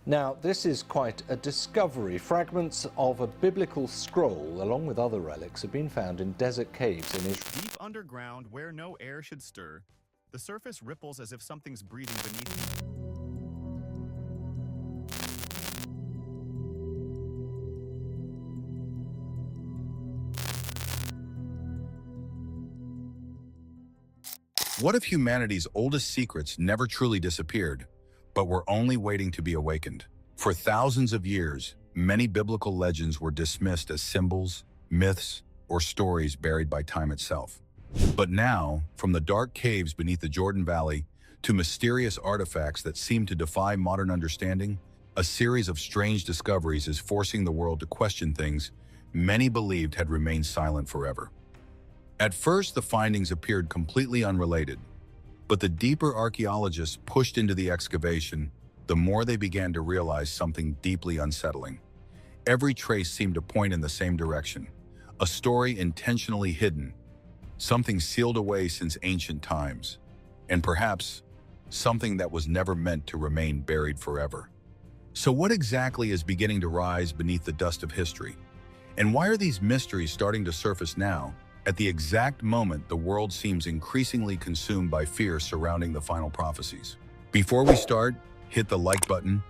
Now, this is quite a discovery. Fragments of a biblical scroll, along with other relics, have been found in desert caves in Israel. Deep underground, where no air should stir, the surface ripples as if something's breathing beneath you. What if humanity's oldest secrets never truly disappeared, but were only waiting to be awakened? For thousands of years, many biblical legends were dismissed as symbols, myths, or stories buried by time itself. But now, from the dark caves beneath the Jordan Valley to mysterious artifacts that seem to defy modern understanding, a series of strange discoveries is forcing the world to question things many believed had remained silent forever. At first, the findings appeared completely unrelated, but the deeper archaeologists pushed into the excavation, the more they began to realize something deeply unsettling. Every trace seemed to point in the same direction, a story intentionally hidden, something sealed away since ancient times, and perhaps something that was never meant to remain buried forever. So what exactly is beginning to rise beneath the dust of history? And why are these mysteries starting to surface now, at the exact moment the world seems increasingly consumed by fear surrounding the final prophecies? Before we start, hit the like button,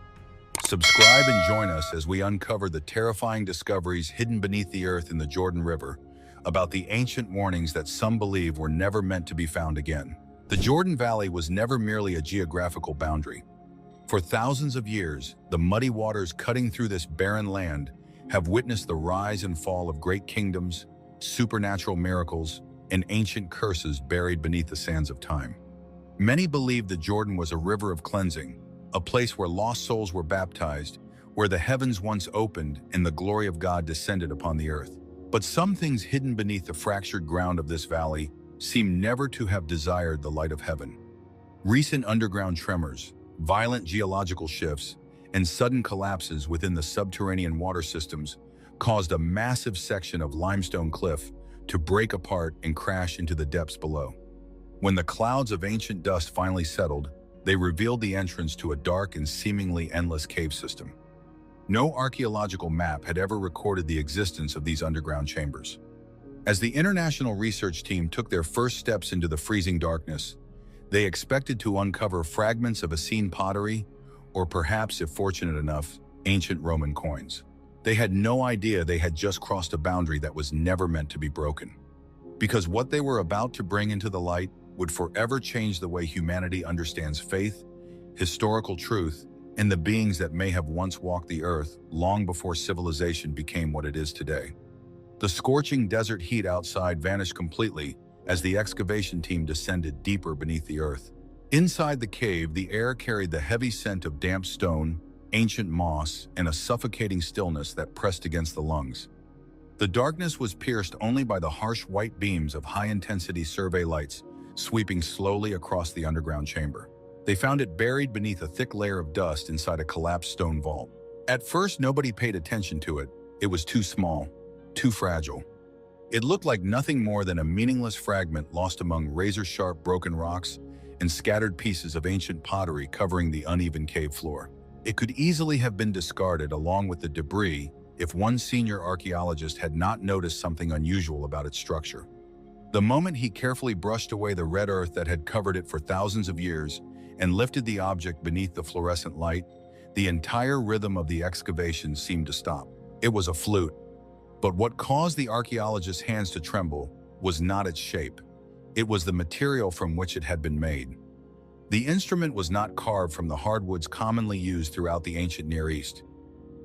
subscribe, and join us as we uncover the terrifying discoveries hidden beneath the earth in the Jordan River, about the ancient warnings that some believe were never meant to be found again. The Jordan Valley was never merely a geographical boundary. For thousands of years, the muddy waters cutting through this barren land have witnessed the rise and fall of great kingdoms, supernatural miracles, and ancient curses buried beneath the sands of time. Many believed the Jordan was a river of cleansing, a place where lost souls were baptized, where the heavens once opened and the glory of God descended upon the earth. But some things hidden beneath the fractured ground of this valley seem never to have desired the light of heaven. Recent underground tremors, violent geological shifts, and sudden collapses within the subterranean water systems caused a massive section of limestone cliff to break apart and crash into the depths below. When the clouds of ancient dust finally settled, they revealed the entrance to a dark and seemingly endless cave system. No archaeological map had ever recorded the existence of these underground chambers. As the international research team took their first steps into the freezing darkness, they expected to uncover fragments of Essene pottery, or perhaps, if fortunate enough, ancient Roman coins. They had no idea they had just crossed a boundary that was never meant to be broken. Because what they were about to bring into the light would forever change the way humanity understands faith, historical truth, and the beings that may have once walked the earth long before civilization became what it is today. The scorching desert heat outside vanished completely as the excavation team descended deeper beneath the earth. Inside the cave, the air carried the heavy scent of damp stone, ancient moss, and a suffocating stillness that pressed against the lungs. The darkness was pierced only by the harsh white beams of high-intensity survey lights sweeping slowly across the underground chamber. They found it buried beneath a thick layer of dust inside a collapsed stone vault. At first, nobody paid attention to it. It was too small, too fragile. It looked like nothing more than a meaningless fragment lost among razor-sharp broken rocks and scattered pieces of ancient pottery covering the uneven cave floor. It could easily have been discarded along with the debris if one senior archaeologist had not noticed something unusual about its structure. The moment he carefully brushed away the red earth that had covered it for thousands of years and lifted the object beneath the fluorescent light, the entire rhythm of the excavation seemed to stop. It was a flute. But what caused the archaeologist's hands to tremble was not its shape. It was the material from which it had been made. The instrument was not carved from the hardwoods commonly used throughout the ancient Near East,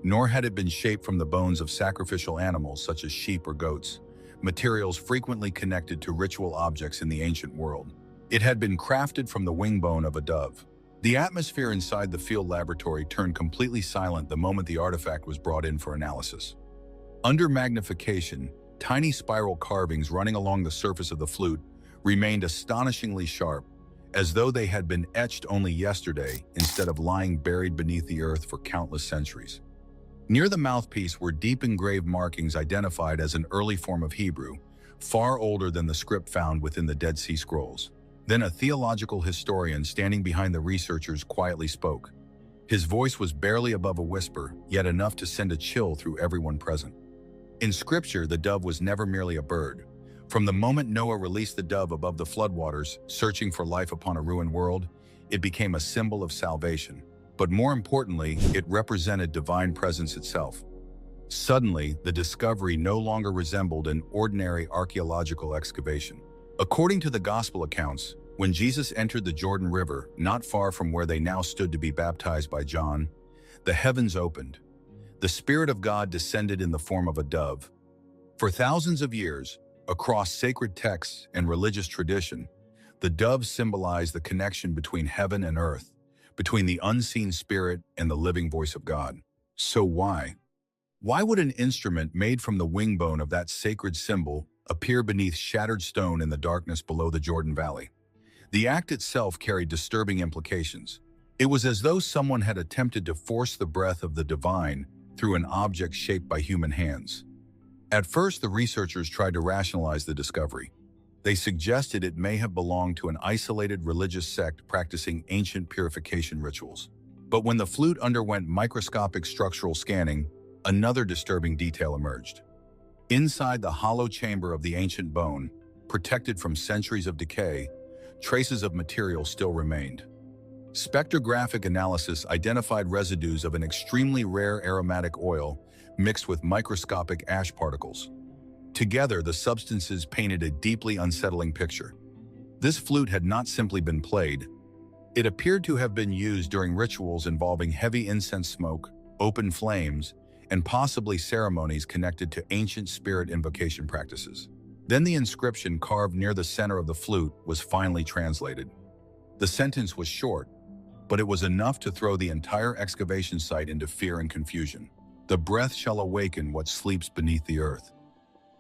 nor had it been shaped from the bones of sacrificial animals such as sheep or goats, materials frequently connected to ritual objects in the ancient world. It had been crafted from the wing bone of a dove. The atmosphere inside the field laboratory turned completely silent the moment the artifact was brought in for analysis. Under magnification, tiny spiral carvings running along the surface of the flute remained astonishingly sharp, as though they had been etched only yesterday instead of lying buried beneath the earth for countless centuries. Near the mouthpiece were deep engraved markings identified as an early form of Hebrew, far older than the script found within the Dead Sea Scrolls. Then a theological historian standing behind the researchers quietly spoke. His voice was barely above a whisper, yet enough to send a chill through everyone present. In Scripture, the dove was never merely a bird. From the moment Noah released the dove above the floodwaters, searching for life upon a ruined world, it became a symbol of salvation. But more importantly, it represented divine presence itself. Suddenly, the discovery no longer resembled an ordinary archaeological excavation. According to the Gospel accounts, when Jesus entered the Jordan River, not far from where they now stood to be baptized by John, the heavens opened. The Spirit of God descended in the form of a dove. For thousands of years, across sacred texts and religious tradition, the dove symbolized the connection between heaven and earth, between the unseen spirit and the living voice of God. So why? Why would an instrument made from the wing bone of that sacred symbol appear beneath shattered stone in the darkness below the Jordan Valley? The act itself carried disturbing implications. It was as though someone had attempted to force the breath of the divine through an object shaped by human hands. At first, the researchers tried to rationalize the discovery. They suggested it may have belonged to an isolated religious sect practicing ancient purification rituals. But when the flute underwent microscopic structural scanning, another disturbing detail emerged. Inside the hollow chamber of the ancient bone, protected from centuries of decay, traces of material still remained. Spectrographic analysis identified residues of an extremely rare aromatic oil mixed with microscopic ash particles. Together, the substances painted a deeply unsettling picture. This flute had not simply been played. It appeared to have been used during rituals involving heavy incense smoke, open flames, and possibly ceremonies connected to ancient spirit invocation practices. Then the inscription carved near the center of the flute was finally translated. The sentence was short, but it was enough to throw the entire excavation site into fear and confusion. The breath shall awaken what sleeps beneath the earth.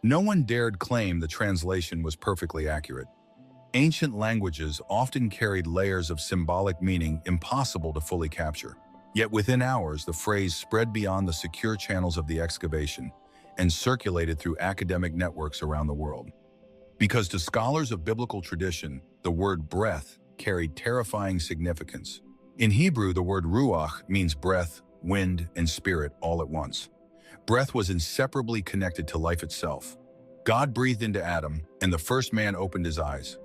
No one dared claim the translation was perfectly accurate. Ancient languages often carried layers of symbolic meaning impossible to fully capture. Yet within hours, the phrase spread beyond the secure channels of the excavation and circulated through academic networks around the world. Because to scholars of biblical tradition, the word breath carried terrifying significance. In Hebrew, the word ruach means breath, wind, and spirit all at once. Breath was inseparably connected to life itself. God breathed into Adam, and the first man opened his eyes.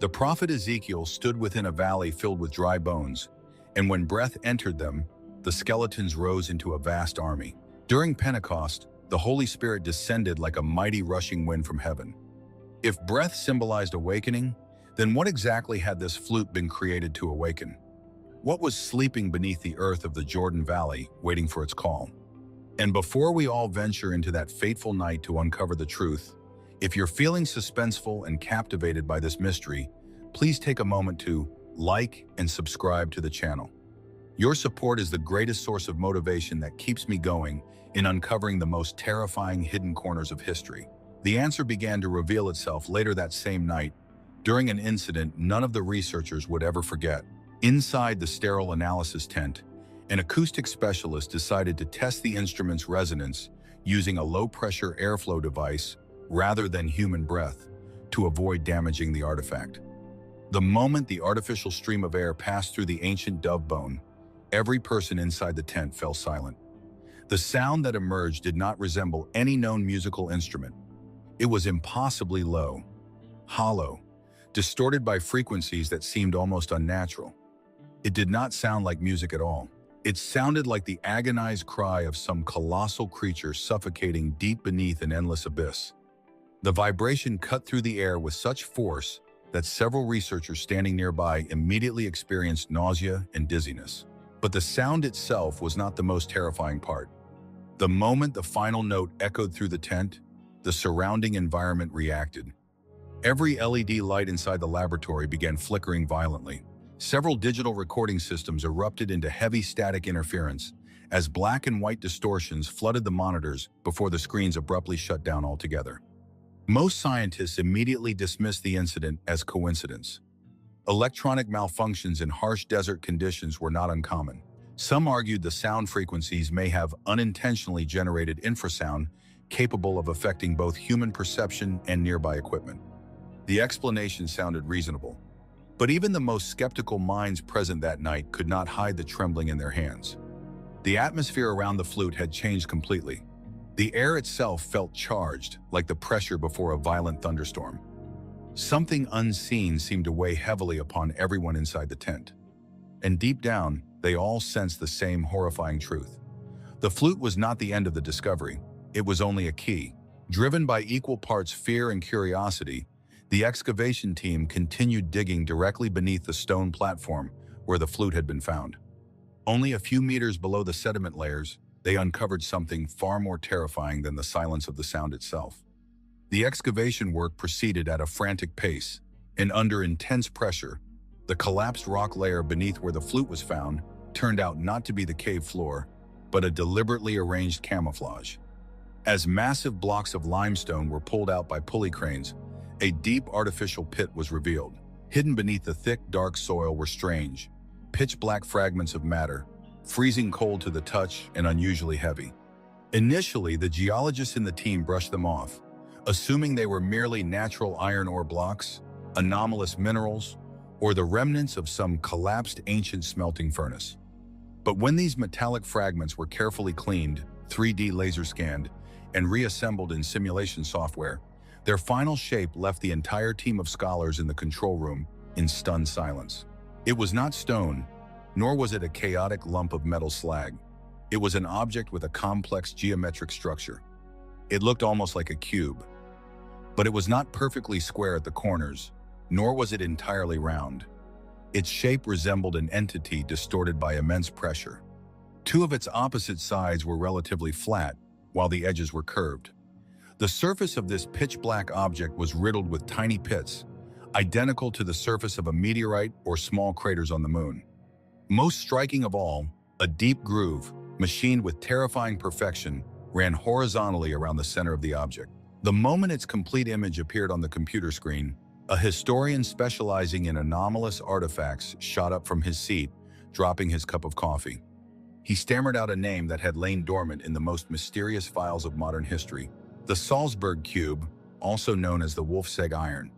The prophet Ezekiel stood within a valley filled with dry bones, and when breath entered them, the skeletons rose into a vast army. During Pentecost, the Holy Spirit descended like a mighty rushing wind from heaven. If breath symbolized awakening, then what exactly had this flute been created to awaken? What was sleeping beneath the earth of the Jordan Valley, waiting for its call? And before we all venture into that fateful night to uncover the truth, if you're feeling suspenseful and captivated by this mystery, please take a moment to like and subscribe to the channel. Your support is the greatest source of motivation that keeps me going in uncovering the most terrifying hidden corners of history. The answer began to reveal itself later that same night, during an incident none of the researchers would ever forget. Inside the sterile analysis tent, an acoustic specialist decided to test the instrument's resonance using a low-pressure airflow device rather than human breath to avoid damaging the artifact. The moment the artificial stream of air passed through the ancient dove bone, every person inside the tent fell silent. The sound that emerged did not resemble any known musical instrument. It was impossibly low, hollow, distorted by frequencies that seemed almost unnatural. It did not sound like music at all. It sounded like the agonized cry of some colossal creature suffocating deep beneath an endless abyss. The vibration cut through the air with such force that several researchers standing nearby immediately experienced nausea and dizziness. But the sound itself was not the most terrifying part. The moment the final note echoed through the tent, the surrounding environment reacted. Every LED light inside the laboratory began flickering violently. Several digital recording systems erupted into heavy static interference as black and white distortions flooded the monitors before the screens abruptly shut down altogether. Most scientists immediately dismissed the incident as coincidence. Electronic malfunctions in harsh desert conditions were not uncommon. Some argued the sound frequencies may have unintentionally generated infrasound capable of affecting both human perception and nearby equipment. The explanation sounded reasonable. But even the most skeptical minds present that night could not hide the trembling in their hands. The atmosphere around the flute had changed completely. The air itself felt charged, like the pressure before a violent thunderstorm. Something unseen seemed to weigh heavily upon everyone inside the tent. And deep down, they all sensed the same horrifying truth. The flute was not the end of the discovery. It was only a key. Driven by equal parts fear and curiosity, the excavation team continued digging directly beneath the stone platform where the flute had been found. Only a few meters below the sediment layers, they uncovered something far more terrifying than the silence of the sound itself. The excavation work proceeded at a frantic pace, and under intense pressure, the collapsed rock layer beneath where the flute was found turned out not to be the cave floor, but a deliberately arranged camouflage. As massive blocks of limestone were pulled out by pulley cranes, a deep artificial pit was revealed. Hidden beneath the thick, dark soil were strange, pitch-black fragments of matter, freezing cold to the touch and unusually heavy. Initially, the geologists in the team brushed them off, assuming they were merely natural iron ore blocks, anomalous minerals, or the remnants of some collapsed ancient smelting furnace. But when these metallic fragments were carefully cleaned, 3D laser scanned, and reassembled in simulation software, their final shape left the entire team of scholars in the control room in stunned silence. It was not stone, nor was it a chaotic lump of metal slag. It was an object with a complex geometric structure. It looked almost like a cube. But it was not perfectly square at the corners, nor was it entirely round. Its shape resembled an entity distorted by immense pressure. Two of its opposite sides were relatively flat, while the edges were curved. The surface of this pitch-black object was riddled with tiny pits, identical to the surface of a meteorite or small craters on the moon. Most striking of all, a deep groove, machined with terrifying perfection, ran horizontally around the center of the object. The moment its complete image appeared on the computer screen, a historian specializing in anomalous artifacts shot up from his seat, dropping his cup of coffee. He stammered out a name that had lain dormant in the most mysterious files of modern history: the Salzburg Cube, also known as the Wolfsegg Iron.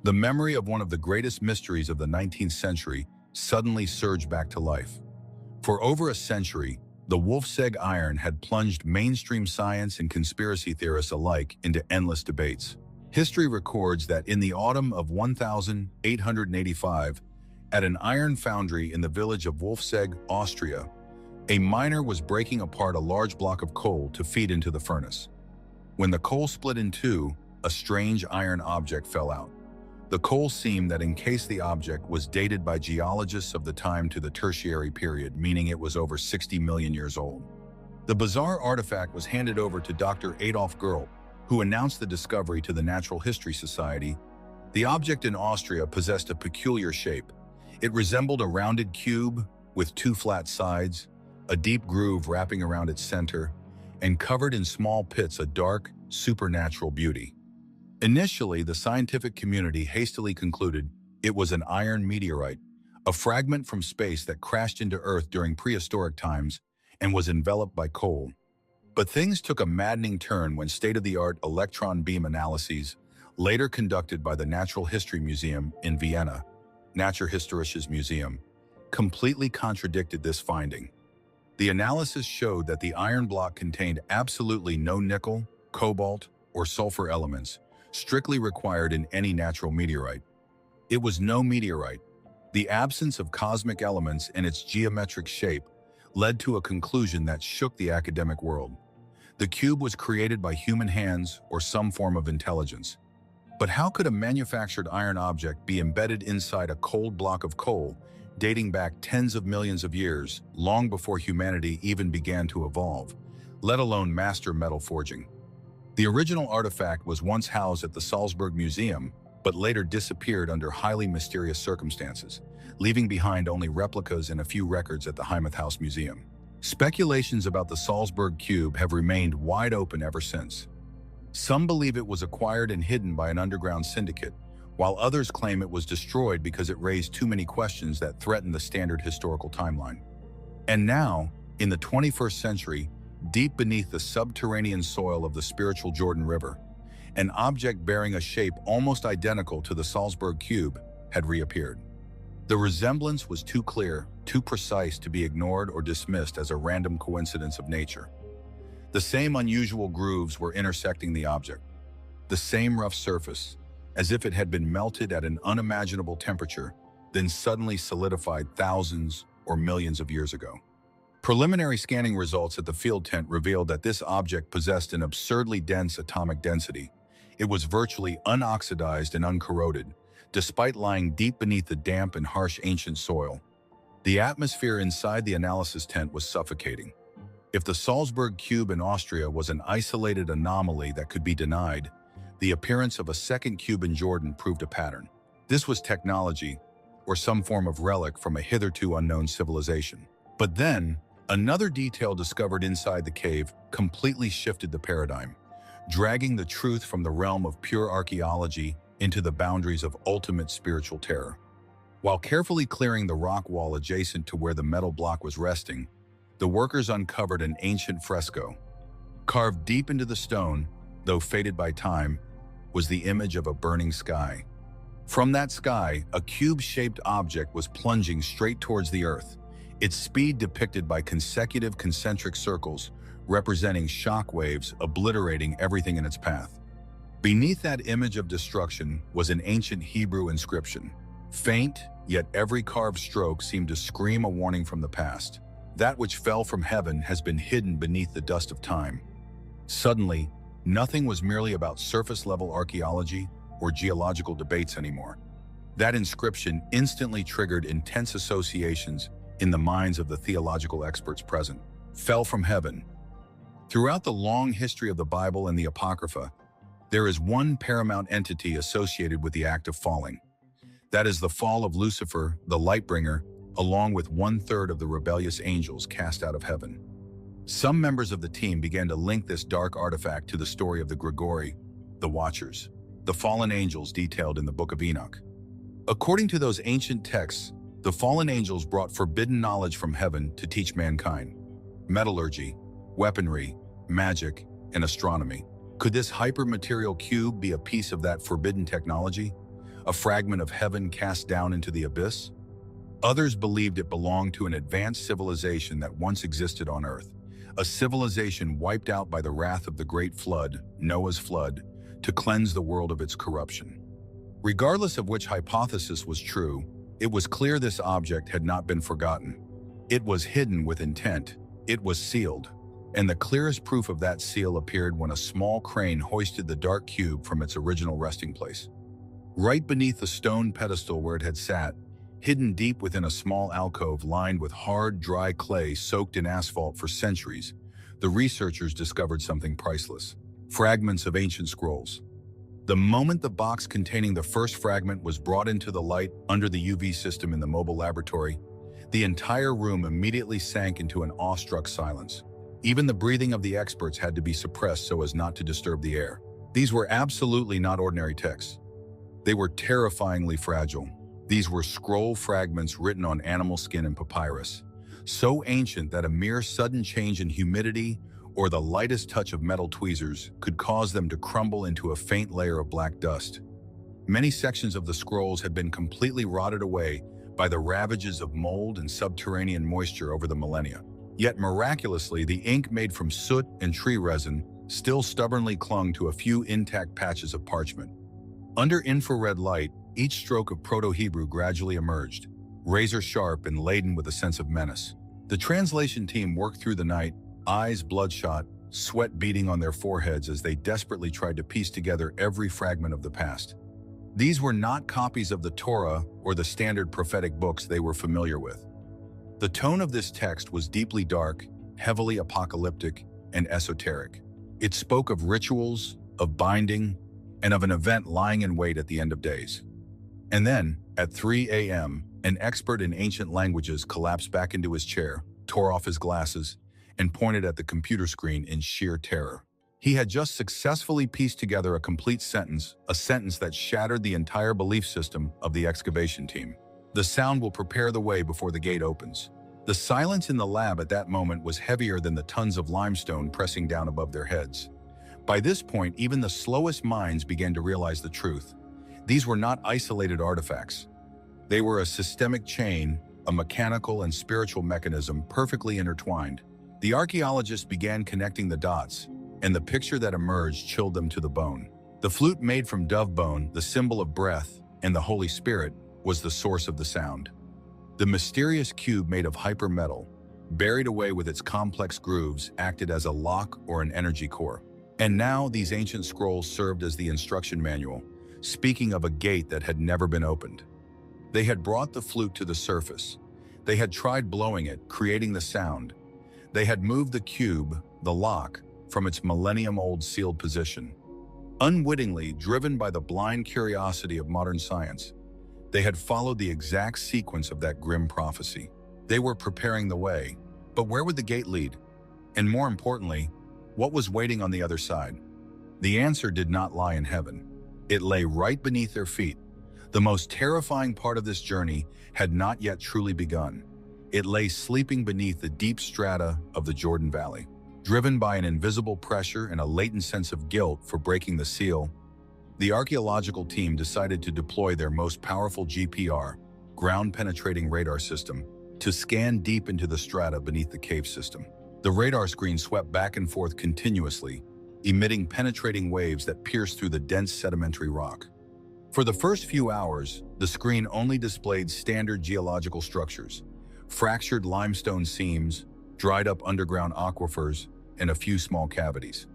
The memory of one of the greatest mysteries of the 19th century suddenly surged back to life. For over a century, the Wolfsegg Iron had plunged mainstream science and conspiracy theorists alike into endless debates. History records that in the autumn of 1885, at an iron foundry in the village of Wolfsegg, Austria, a miner was breaking apart a large block of coal to feed into the furnace. When the coal split in two, a strange iron object fell out. The coal seam that encased the object was dated by geologists of the time to the Tertiary period, meaning it was over 60 million years old. The bizarre artifact was handed over to Dr. Adolf Gerl, who announced the discovery to the Natural History Society. The object in Austria possessed a peculiar shape. It resembled a rounded cube with two flat sides, a deep groove wrapping around its center, and covered in small pits a dark, supernatural beauty. Initially, the scientific community hastily concluded it was an iron meteorite, a fragment from space that crashed into Earth during prehistoric times and was enveloped by coal. But things took a maddening turn when state-of-the-art electron beam analyses, later conducted by the Natural History Museum in Vienna, Naturhistorisches Museum, completely contradicted this finding. The analysis showed that the iron block contained absolutely no nickel, cobalt, or sulfur elements, strictly required in any natural meteorite. It was no meteorite. The absence of cosmic elements and its geometric shape led to a conclusion that shook the academic world. The cube was created by human hands or some form of intelligence. But how could a manufactured iron object be embedded inside a cold block of coal, dating back tens of millions of years, long before humanity even began to evolve, let alone master metal forging? The original artifact was once housed at the Salzburg Museum, but later disappeared under highly mysterious circumstances, leaving behind only replicas and a few records at the Heimath House Museum. Speculations about the Salzburg Cube have remained wide open ever since. Some believe it was acquired and hidden by an underground syndicate, while others claim it was destroyed because it raised too many questions that threatened the standard historical timeline. And now, in the 21st century, deep beneath the subterranean soil of the spiritual Jordan River, an object bearing a shape almost identical to the Salzburg Cube had reappeared. The resemblance was too clear, too precise to be ignored or dismissed as a random coincidence of nature. The same unusual grooves were intersecting the object, the same rough surface, as if it had been melted at an unimaginable temperature, then suddenly solidified thousands or millions of years ago. Preliminary scanning results at the field tent revealed that this object possessed an absurdly dense atomic density. It was virtually unoxidized and uncorroded, despite lying deep beneath the damp and harsh ancient soil. The atmosphere inside the analysis tent was suffocating. If the Salzburg cube in Austria was an isolated anomaly that could be denied, the appearance of a second cube in Jordan proved a pattern. This was technology, or some form of relic from a hitherto unknown civilization. But then, another detail discovered inside the cave completely shifted the paradigm, dragging the truth from the realm of pure archaeology into the boundaries of ultimate spiritual terror. While carefully clearing the rock wall adjacent to where the metal block was resting, the workers uncovered an ancient fresco. Carved deep into the stone, though faded by time, was the image of a burning sky. From that sky, a cube-shaped object was plunging straight towards the earth, its speed depicted by consecutive concentric circles, representing shock waves obliterating everything in its path. Beneath that image of destruction was an ancient Hebrew inscription. Faint, yet every carved stroke seemed to scream a warning from the past. That which fell from heaven has been hidden beneath the dust of time. Suddenly, nothing was merely about surface-level archaeology or geological debates anymore. That inscription instantly triggered intense associations in the minds of the theological experts present. Fell from heaven. Throughout the long history of the Bible and the Apocrypha, there is one paramount entity associated with the act of falling. That is the fall of Lucifer, the light-bringer, along with 1/3 of the rebellious angels cast out of heaven. Some members of the team began to link this dark artifact to the story of the Grigori, the Watchers, the fallen angels detailed in the Book of Enoch. According to those ancient texts, the fallen angels brought forbidden knowledge from heaven to teach mankind: metallurgy, weaponry, magic, and astronomy. Could this hypermaterial cube be a piece of that forbidden technology? A fragment of heaven cast down into the abyss? Others believed it belonged to an advanced civilization that once existed on Earth, a civilization wiped out by the wrath of the Great Flood, Noah's flood, to cleanse the world of its corruption. Regardless of which hypothesis was true, it was clear this object had not been forgotten. It was hidden with intent. It was sealed. And the clearest proof of that seal appeared when a small crane hoisted the dark cube from its original resting place. Right beneath the stone pedestal where it had sat, hidden deep within a small alcove lined with hard, dry clay soaked in asphalt for centuries, the researchers discovered something priceless: fragments of ancient scrolls. The moment the box containing the first fragment was brought into the light under the UV system in the mobile laboratory, the entire room immediately sank into an awestruck silence. Even the breathing of the experts had to be suppressed so as not to disturb the air. These were absolutely not ordinary texts. They were terrifyingly fragile. These were scroll fragments written on animal skin and papyrus, so ancient that a mere sudden change in humidity or the lightest touch of metal tweezers could cause them to crumble into a faint layer of black dust. Many sections of the scrolls had been completely rotted away by the ravages of mold and subterranean moisture over the millennia. Yet miraculously, the ink made from soot and tree resin still stubbornly clung to a few intact patches of parchment. Under infrared light, each stroke of Proto-Hebrew gradually emerged, razor-sharp and laden with a sense of menace. The translation team worked through the night, eyes bloodshot, sweat beading on their foreheads as they desperately tried to piece together every fragment of the past. These were not copies of the Torah or the standard prophetic books they were familiar with. The tone of this text was deeply dark, heavily apocalyptic, and esoteric. It spoke of rituals, of binding, and of an event lying in wait at the end of days. And then, at 3 a.m., an expert in ancient languages collapsed back into his chair, tore off his glasses, and pointed at the computer screen in sheer terror. He had just successfully pieced together a complete sentence, a sentence that shattered the entire belief system of the excavation team. The sound will prepare the way before the gate opens. The silence in the lab at that moment was heavier than the tons of limestone pressing down above their heads. By this point, even the slowest minds began to realize the truth. These were not isolated artifacts. They were a systemic chain, a mechanical and spiritual mechanism perfectly intertwined. The archaeologists began connecting the dots, and the picture that emerged chilled them to the bone. The flute made from dove bone, the symbol of breath, and the Holy Spirit, was the source of the sound. The mysterious cube made of hypermetal, buried away with its complex grooves, acted as a lock or an energy core. And now these ancient scrolls served as the instruction manual, speaking of a gate that had never been opened. They had brought the flute to the surface. They had tried blowing it, creating the sound. They had moved the cube, the lock, from its millennium-old sealed position. Unwittingly, driven by the blind curiosity of modern science, they had followed the exact sequence of that grim prophecy. They were preparing the way, but where would the gate lead? And more importantly, what was waiting on the other side? The answer did not lie in heaven. It lay right beneath their feet. The most terrifying part of this journey had not yet truly begun. It lay sleeping beneath the deep strata of the Jordan Valley. Driven by an invisible pressure and a latent sense of guilt for breaking the seal, the archaeological team decided to deploy their most powerful GPR, ground-penetrating radar system, to scan deep into the strata beneath the cave system. The radar screen swept back and forth continuously, emitting penetrating waves that pierced through the dense sedimentary rock. For the first few hours, the screen only displayed standard geological structures, fractured limestone seams, dried-up underground aquifers, and a few small cavities.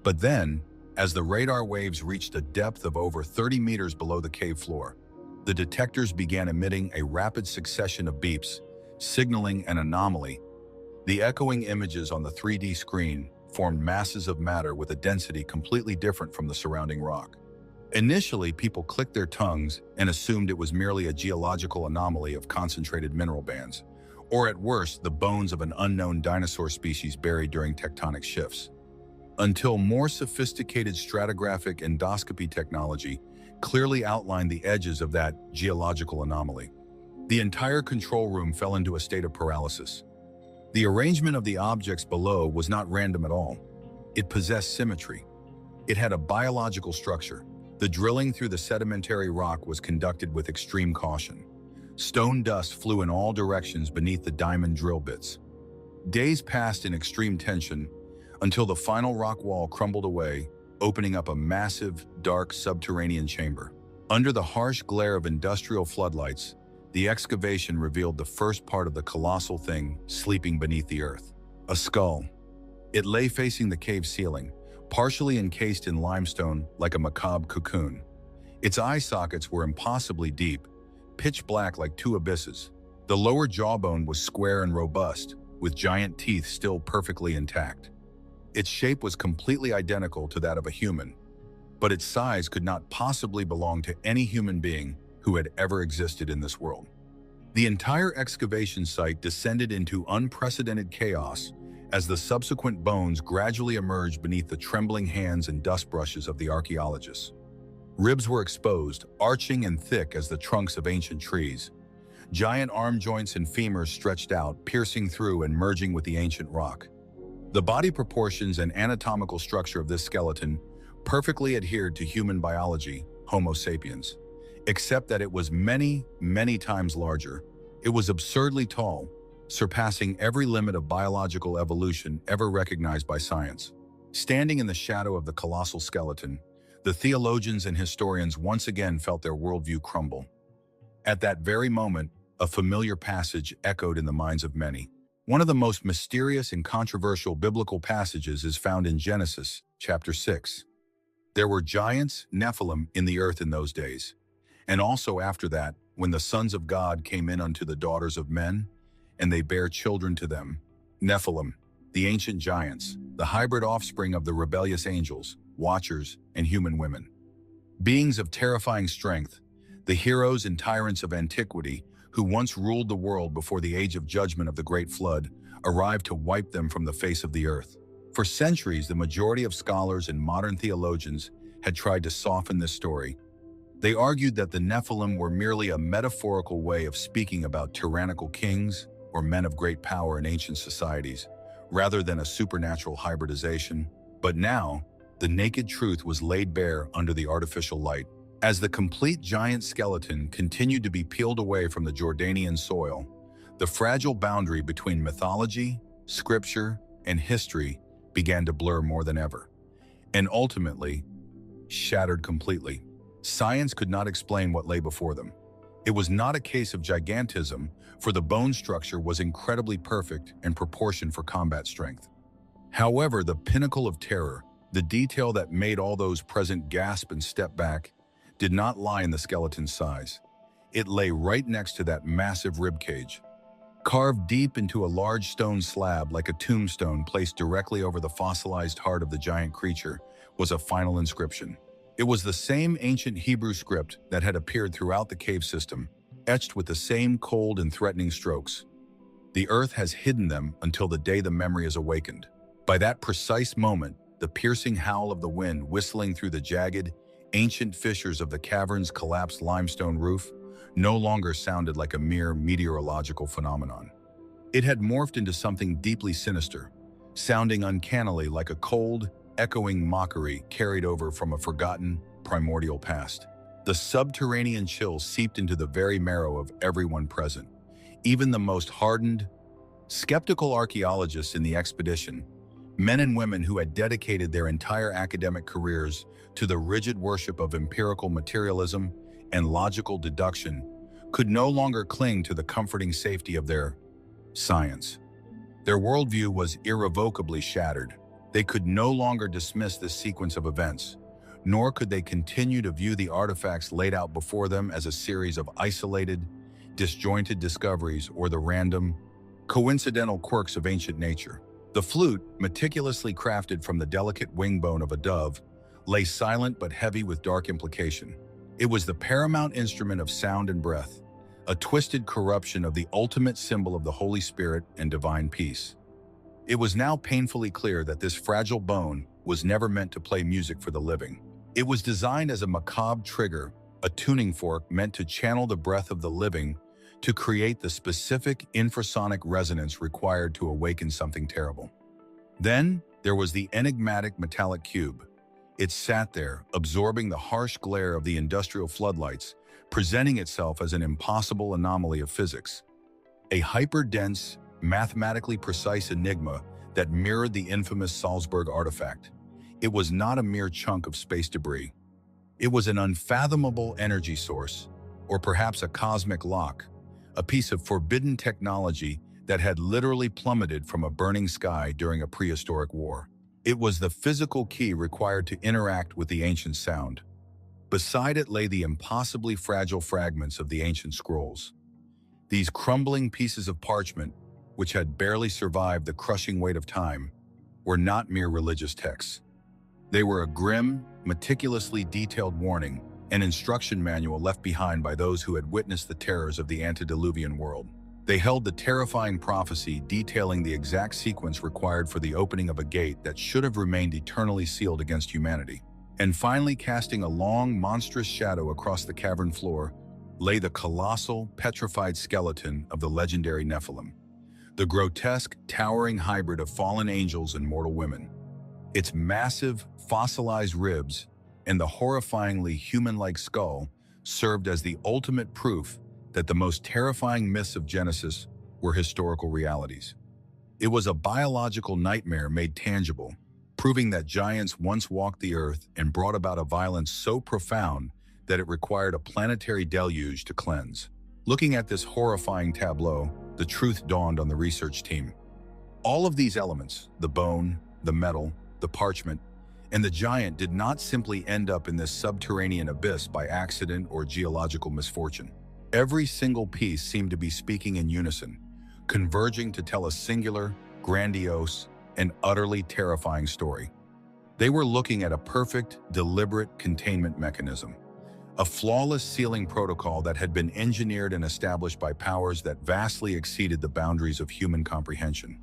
But then, as the radar waves reached a depth of over 30 meters below the cave floor, the detectors began emitting a rapid succession of beeps, signaling an anomaly. The echoing images on the 3D screen formed masses of matter with a density completely different from the surrounding rock. Initially, people clicked their tongues and assumed it was merely a geological anomaly of concentrated mineral bands, or at worst, the bones of an unknown dinosaur species buried during tectonic shifts. Until more sophisticated stratigraphic endoscopy technology clearly outlined the edges of that geological anomaly. The entire control room fell into a state of paralysis. The arrangement of the objects below was not random at all. It possessed symmetry. It had a biological structure. The drilling through the sedimentary rock was conducted with extreme caution. Stone dust flew in all directions beneath the diamond drill bits. Days passed in extreme tension until the final rock wall crumbled away, opening up a massive, dark subterranean chamber. Under the harsh glare of industrial floodlights, the excavation revealed the first part of the colossal thing sleeping beneath the earth. A skull. It lay facing the cave ceiling, partially encased in limestone like a macabre cocoon. Its eye sockets were impossibly deep, pitch black like two abysses. The lower jawbone was square and robust, with giant teeth still perfectly intact. Its shape was completely identical to that of a human, but its size could not possibly belong to any human being who had ever existed in this world. The entire excavation site descended into unprecedented chaos as the subsequent bones gradually emerged beneath the trembling hands and dust brushes of the archaeologists. Ribs were exposed, arching and thick as the trunks of ancient trees. Giant arm joints and femurs stretched out, piercing through and merging with the ancient rock. The body proportions and anatomical structure of this skeleton perfectly adhered to human biology, Homo sapiens, except that it was many, many times larger. It was absurdly tall, surpassing every limit of biological evolution ever recognized by science. Standing in the shadow of the colossal skeleton, the theologians and historians once again felt their worldview crumble. At that very moment, a familiar passage echoed in the minds of many. One of the most mysterious and controversial biblical passages is found in Genesis, chapter 6. There were giants, Nephilim, in the earth in those days, and also after that, when the sons of God came in unto the daughters of men, and they bare children to them. Nephilim, the ancient giants, the hybrid offspring of the rebellious angels, watchers, and human women. Beings of terrifying strength, the heroes and tyrants of antiquity who once ruled the world before the age of judgment of the Great Flood, arrived to wipe them from the face of the earth. For centuries, the majority of scholars and modern theologians had tried to soften this story. They argued that the Nephilim were merely a metaphorical way of speaking about tyrannical kings or men of great power in ancient societies, rather than a supernatural hybridization. But now, the naked truth was laid bare under the artificial light. As the complete giant skeleton continued to be peeled away from the Jordanian soil, the fragile boundary between mythology, scripture, and history began to blur more than ever, and ultimately shattered completely. Science could not explain what lay before them. It was not a case of gigantism, for the bone structure was incredibly perfect and proportioned for combat strength. However, the pinnacle of terror, the detail that made all those present gasp and step back, did not lie in the skeleton's size. It lay right next to that massive ribcage. Carved deep into a large stone slab like a tombstone placed directly over the fossilized heart of the giant creature was a final inscription. It was the same ancient Hebrew script that had appeared throughout the cave system, etched with the same cold and threatening strokes. The earth has hidden them until the day the memory is awakened. By that precise moment, the piercing howl of the wind whistling through the jagged, ancient fissures of the cavern's collapsed limestone roof no longer sounded like a mere meteorological phenomenon. It had morphed into something deeply sinister, sounding uncannily like a cold, echoing mockery carried over from a forgotten, primordial past. The subterranean chill seeped into the very marrow of everyone present. Even the most hardened, skeptical archaeologists in the expedition, men and women who had dedicated their entire academic careers to the rigid worship of empirical materialism and logical deduction, could no longer cling to the comforting safety of their science. Their worldview was irrevocably shattered. They could no longer dismiss this sequence of events, nor could they continue to view the artifacts laid out before them as a series of isolated, disjointed discoveries or the random, coincidental quirks of ancient nature. The flute, meticulously crafted from the delicate wing bone of a dove, lay silent but heavy with dark implication. It was the paramount instrument of sound and breath, a twisted corruption of the ultimate symbol of the Holy Spirit and divine peace. It was now painfully clear that this fragile bone was never meant to play music for the living. It was designed as a macabre trigger, a tuning fork meant to channel the breath of the living to create the specific infrasonic resonance required to awaken something terrible. Then there was the enigmatic metallic cube. It sat there, absorbing the harsh glare of the industrial floodlights, presenting itself as an impossible anomaly of physics. A hyper-dense, mathematically precise enigma that mirrored the infamous Salzburg artifact. It was not a mere chunk of space debris. It was an unfathomable energy source, or perhaps a cosmic lock, a piece of forbidden technology that had literally plummeted from a burning sky during a prehistoric war. It was the physical key required to interact with the ancient sound. Beside it lay the impossibly fragile fragments of the ancient scrolls. These crumbling pieces of parchment, which had barely survived the crushing weight of time, were not mere religious texts. They were a grim, meticulously detailed warning, an instruction manual left behind by those who had witnessed the terrors of the antediluvian world. They held the terrifying prophecy detailing the exact sequence required for the opening of a gate that should have remained eternally sealed against humanity. And finally, casting a long, monstrous shadow across the cavern floor, lay the colossal, petrified skeleton of the legendary Nephilim, the grotesque, towering hybrid of fallen angels and mortal women. Its massive, fossilized ribs and the horrifyingly human-like skull served as the ultimate proof that the most terrifying myths of Genesis were historical realities. It was a biological nightmare made tangible, proving that giants once walked the earth and brought about a violence so profound that it required a planetary deluge to cleanse. Looking at this horrifying tableau, the truth dawned on the research team. All of these elements, the bone, the metal, the parchment, and the giant did not simply end up in this subterranean abyss by accident or geological misfortune. Every single piece seemed to be speaking in unison, converging to tell a singular, grandiose, and utterly terrifying story. They were looking at a perfect, deliberate containment mechanism, a flawless sealing protocol that had been engineered and established by powers that vastly exceeded the boundaries of human comprehension.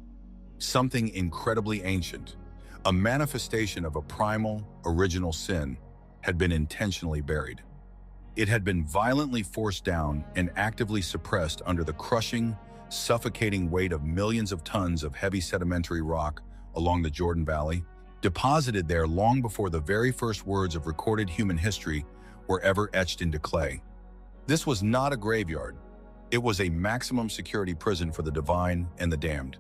Something incredibly ancient, a manifestation of a primal, original sin, had been intentionally buried. It had been violently forced down and actively suppressed under the crushing, suffocating weight of millions of tons of heavy sedimentary rock along the Jordan Valley, deposited there long before the very first words of recorded human history were ever etched into clay. This was not a graveyard. It was a maximum security prison for the divine and the damned.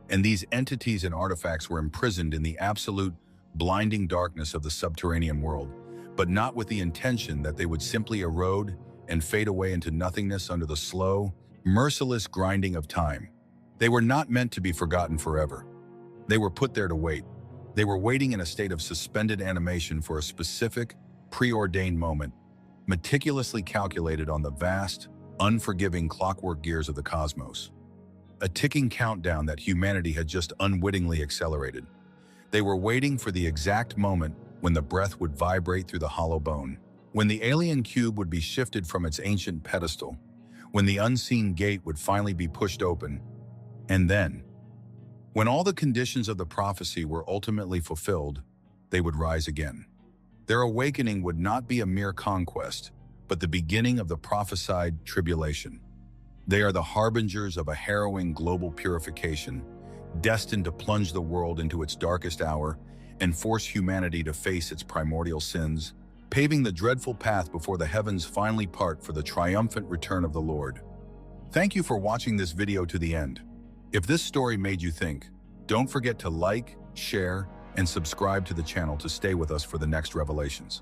And these entities and artifacts were imprisoned in the absolute, blinding darkness of the subterranean world, but not with the intention that they would simply erode and fade away into nothingness under the slow, merciless grinding of time. They were not meant to be forgotten forever. They were put there to wait. They were waiting in a state of suspended animation for a specific, preordained moment, meticulously calculated on the vast, unforgiving clockwork gears of the cosmos. A ticking countdown that humanity had just unwittingly accelerated. They were waiting for the exact moment when the breath would vibrate through the hollow bone, when the alien cube would be shifted from its ancient pedestal, when the unseen gate would finally be pushed open, and then, when all the conditions of the prophecy were ultimately fulfilled, they would rise again. Their awakening would not be a mere conquest, but the beginning of the prophesied tribulation. They are the harbingers of a harrowing global purification, destined to plunge the world into its darkest hour and force humanity to face its primordial sins, paving the dreadful path before the heavens finally part for the triumphant return of the Lord. Thank you for watching this video to the end. If this story made you think, don't forget to like, share, and subscribe to the channel to stay with us for the next revelations.